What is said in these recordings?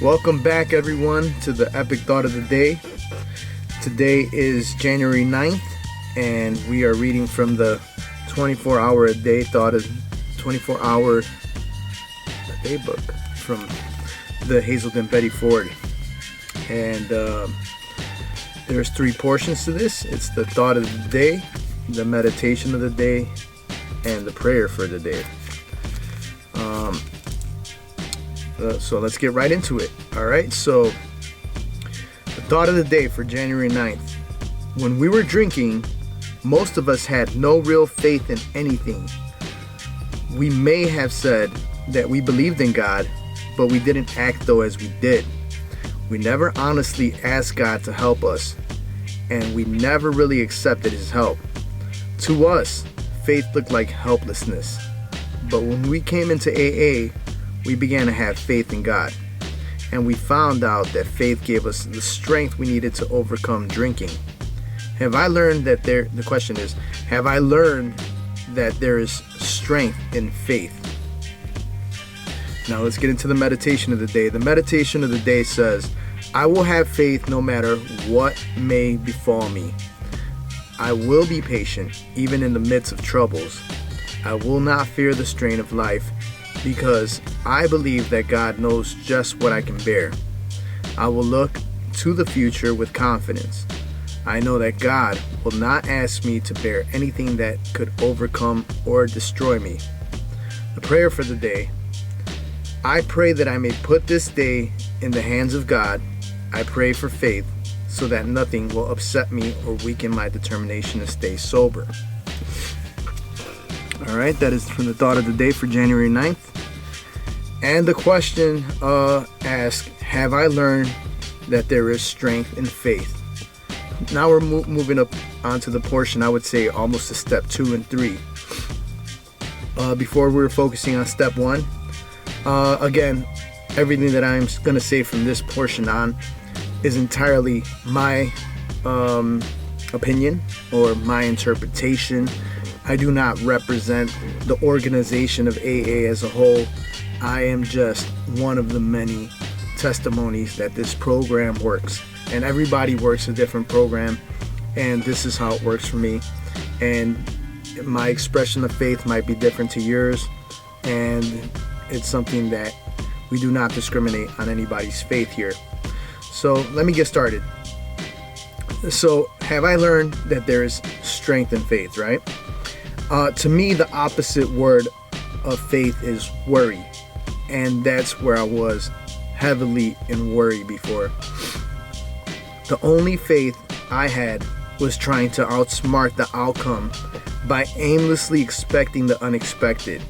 Welcome back, everyone, to the Epic Thought of the Day. Today is January 9th, and we are reading from the 24-hour a day thought of 24-hour a day book from the Hazelden Betty Ford. And there's 3 portions to this. It's the thought of the day, the meditation of the day, and the prayer for the day. So let's get right into it. Alright, so the thought of the day for January 9th. When we were drinking, most of us had no real faith in anything. We may have said that we believed in God, but we didn't act though as we did. We never honestly asked God to help us, and we never really accepted His help. To us, faith looked like helplessness. But when we came into AA, we began to have faith in God. And we found out that faith gave us the strength we needed to overcome drinking. The question is, have I learned that there is strength in faith? Now let's get into the meditation of the day. The meditation of the day says, I will have faith no matter what may befall me. I will be patient even in the midst of troubles. I will not fear the strain of life because I believe that God knows just what I can bear. I will look to the future with confidence. I know that God will not ask me to bear anything that could overcome or destroy me. The prayer for the day. I pray that I may put this day in the hands of God. I pray for faith so that nothing will upset me or weaken my determination to stay sober. Alright, that is from the thought of the day for January 9th. And the question asks, have I learned that there is strength in faith? Now we're moving up onto the portion, I would say almost to step 2 and 3. Before we were focusing on step 1. Again, everything that I'm going to say from this portion on is entirely my opinion or my interpretation. I do not represent the organization of AA as a whole. I am just one of the many testimonies that this program works. And everybody works a different program, and this is how it works for me. And my expression of faith might be different to yours, and it's something that we do not discriminate on anybody's faith here. So let me get started. So have I learned that there is strength in faith, right? To me, the opposite word of faith is worry. And that's where I was heavily in worry before. The only faith I had was trying to outsmart the outcome by aimlessly expecting the unexpected.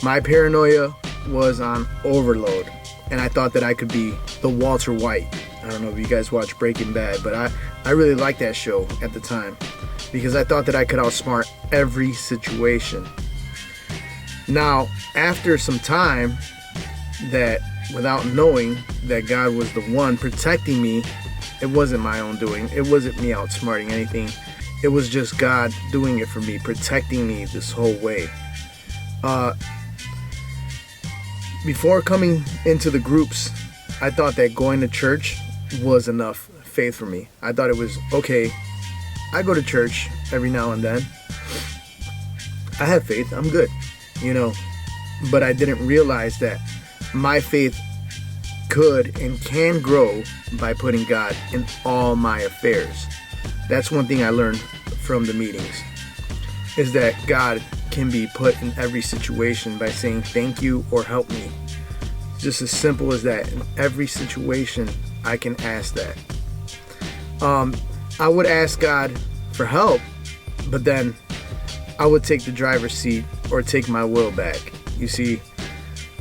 My paranoia was on overload, and I thought that I could be the Walter White. I don't know if you guys watch Breaking Bad, but I really liked that show at the time because I thought that I could outsmart every situation. Now, after some time, that without knowing that God was the one protecting me, it wasn't my own doing. It wasn't me outsmarting anything. It was just God doing it for me, protecting me this whole way. Before coming into the groups, I thought that going to church was enough faith for me. I thought it was okay. I go to church every now and then. I have faith. I'm good, but I didn't realize that my faith could and can grow by putting God in all my affairs. That's one thing I learned from the meetings, is that God can be put in every situation by saying thank you or help me. Just as simple as that. In every situation, I can ask that. I would ask God for help, but then I would take the driver's seat or take my will back. You see,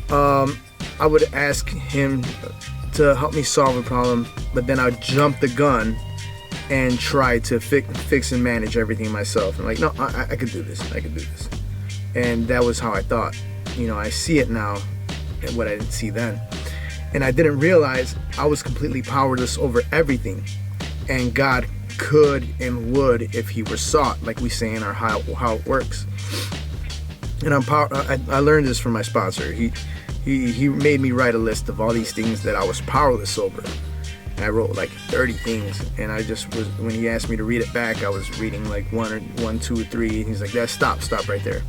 I would ask Him to help me solve a problem, but then I'd jump the gun and try to fix and manage everything myself. I'm like, no, I could do this. I could do this. And that was how I thought. I see it now, and what I didn't see then. And I didn't realize I was completely powerless over everything. And God could and would if He were sought, like we say in our how it works. And I learned this from my sponsor. He He made me write a list of all these things that I was powerless over. And I wrote like 30 things, and I just was, when he asked me to read it back, I was reading like one, two, three, and he's like, "That stop right there."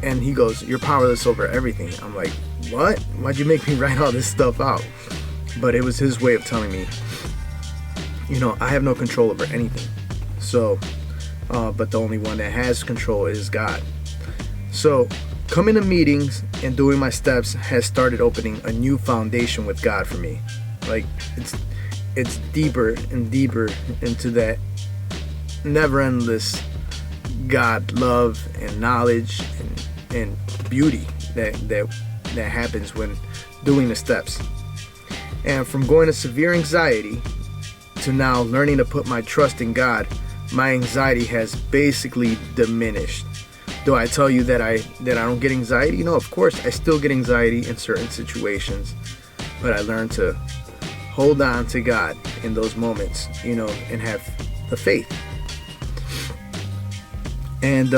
And he goes, "You're powerless over everything." I'm like, "What? Why'd you make me write all this stuff out?" But it was his way of telling me, I have no control over anything. So, but the only one that has control is God. So, coming to meetings and doing my steps has started opening a new foundation with God for me. Like, it's deeper and deeper into that never endless God love and knowledge and beauty that happens when doing the steps. And from going to severe anxiety to now learning to put my trust in God, my anxiety has basically diminished. Do I tell you that I don't get anxiety? No, of course I still get anxiety in certain situations, but I learned to hold on to God in those moments, and have the faith. And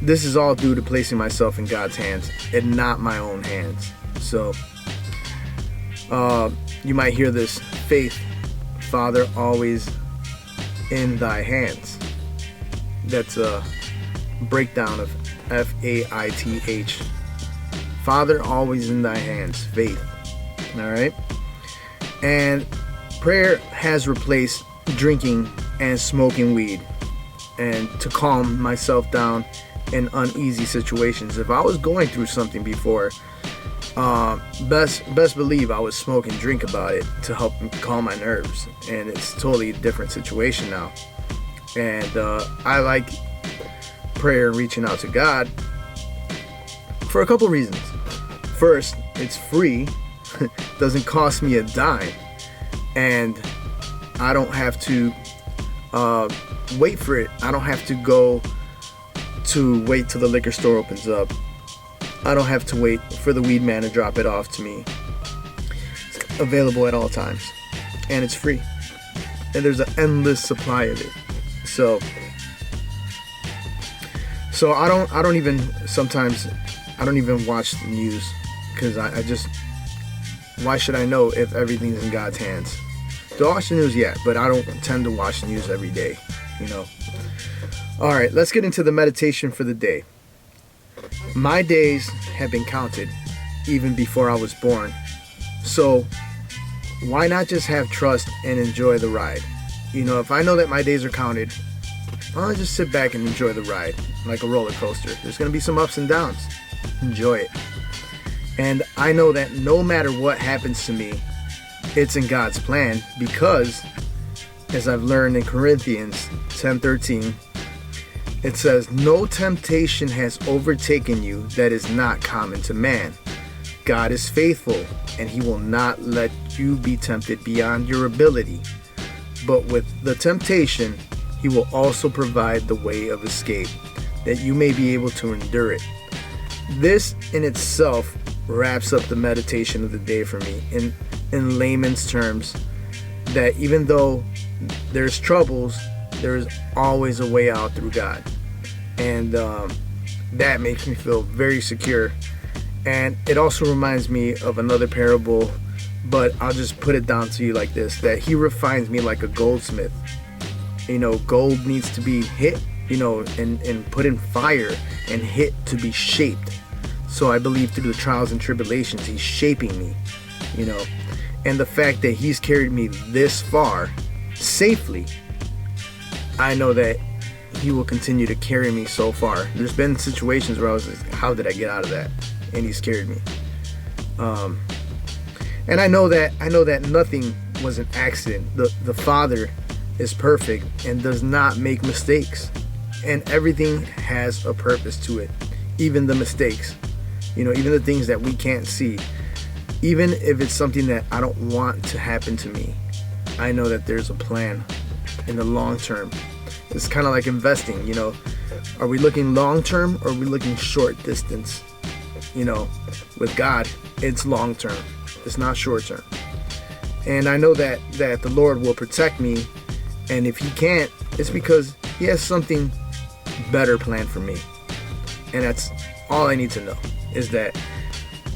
this is all due to placing myself in God's hands and not my own hands. So you might hear this: faith, Father, always in thy hands. That's a breakdown of F-A-I-T-H. Father, always in thy hands. Faith. All right. And prayer has replaced drinking and smoking weed, and to calm myself down in uneasy situations. If I was going through something before, best believe I would smoke and drink about it to help calm my nerves, and it's totally a different situation now. And I like prayer and reaching out to God for a couple reasons. First, it's free. Doesn't cost me a dime, and I don't have to wait for it. I don't have to wait till the liquor store opens up. I don't have to wait for the weed man to drop it off to me. It's available at all times, and it's free, and there's an endless supply of it. So I don't even watch the news, because I just, why should I know if everything's in God's hands? Do I watch the news? Yeah, but I don't tend to watch the news every day, All right, let's get into the meditation for the day. My days have been counted even before I was born. So why not just have trust and enjoy the ride? If I know that my days are counted, I'll just sit back and enjoy the ride like a roller coaster. There's going to be some ups and downs. Enjoy it. And I know that no matter what happens to me, it's in God's plan, because as I've learned in Corinthians 10:13, it says, "No temptation has overtaken you that is not common to man. God is faithful, and he will not let you be tempted beyond your ability. But with the temptation, he will also provide the way of escape, that you may be able to endure it." This in itself wraps up the meditation of the day for me in layman's terms, that even though there's troubles, there's always a way out through God. And that makes me feel very secure. And it also reminds me of another parable, but I'll just put it down to you like this, that he refines me like a goldsmith. Gold needs to be hit, and put in fire and hit to be shaped. So I believe through the trials and tribulations, he's shaping me, and the fact that he's carried me this far safely, I know that he will continue to carry me so far. There's been situations where I was like, how did I get out of that? And he's carried me. And I know that nothing was an accident. The Father is perfect and does not make mistakes. And everything has a purpose to it. Even the mistakes. Even the things that we can't see. Even if it's something that I don't want to happen to me, I know that there's a plan in the long term. It's kind of like investing, Are we looking long term, or are we looking short distance? With God, it's long term. It's not short term. And I know that the Lord will protect me. And if he can't, it's because he has something better planned for me. And that's all I need to know, is that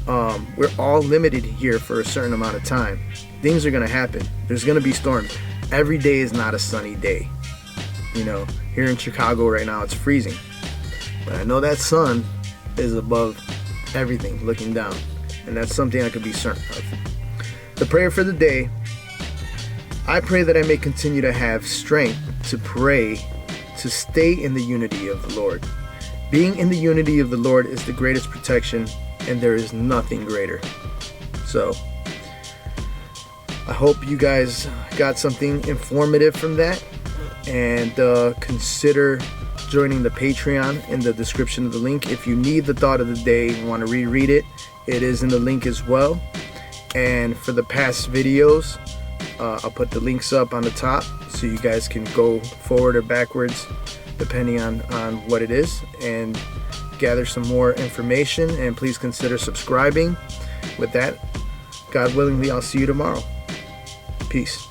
We're all limited here for a certain amount of time. Things are going to happen. There's going to be storms. Every day is not a sunny day. You know, here in Chicago right now, it's freezing. But I know that sun is above everything, looking down. And that's something I could be certain of. The prayer for the day: I pray that I may continue to have strength to pray, to stay in the unity of the Lord. Being in the unity of the Lord is the greatest protection, and there is nothing greater. So, I hope you guys got something informative from that, and consider joining the Patreon in the description of the link. If you need the thought of the day and want to reread it, it is in the link as well. And for the past videos, I'll put the links up on the top so you guys can go forward or backwards depending on what it is, and gather some more information. And please consider subscribing. With that, God willingly, I'll see you tomorrow. Peace.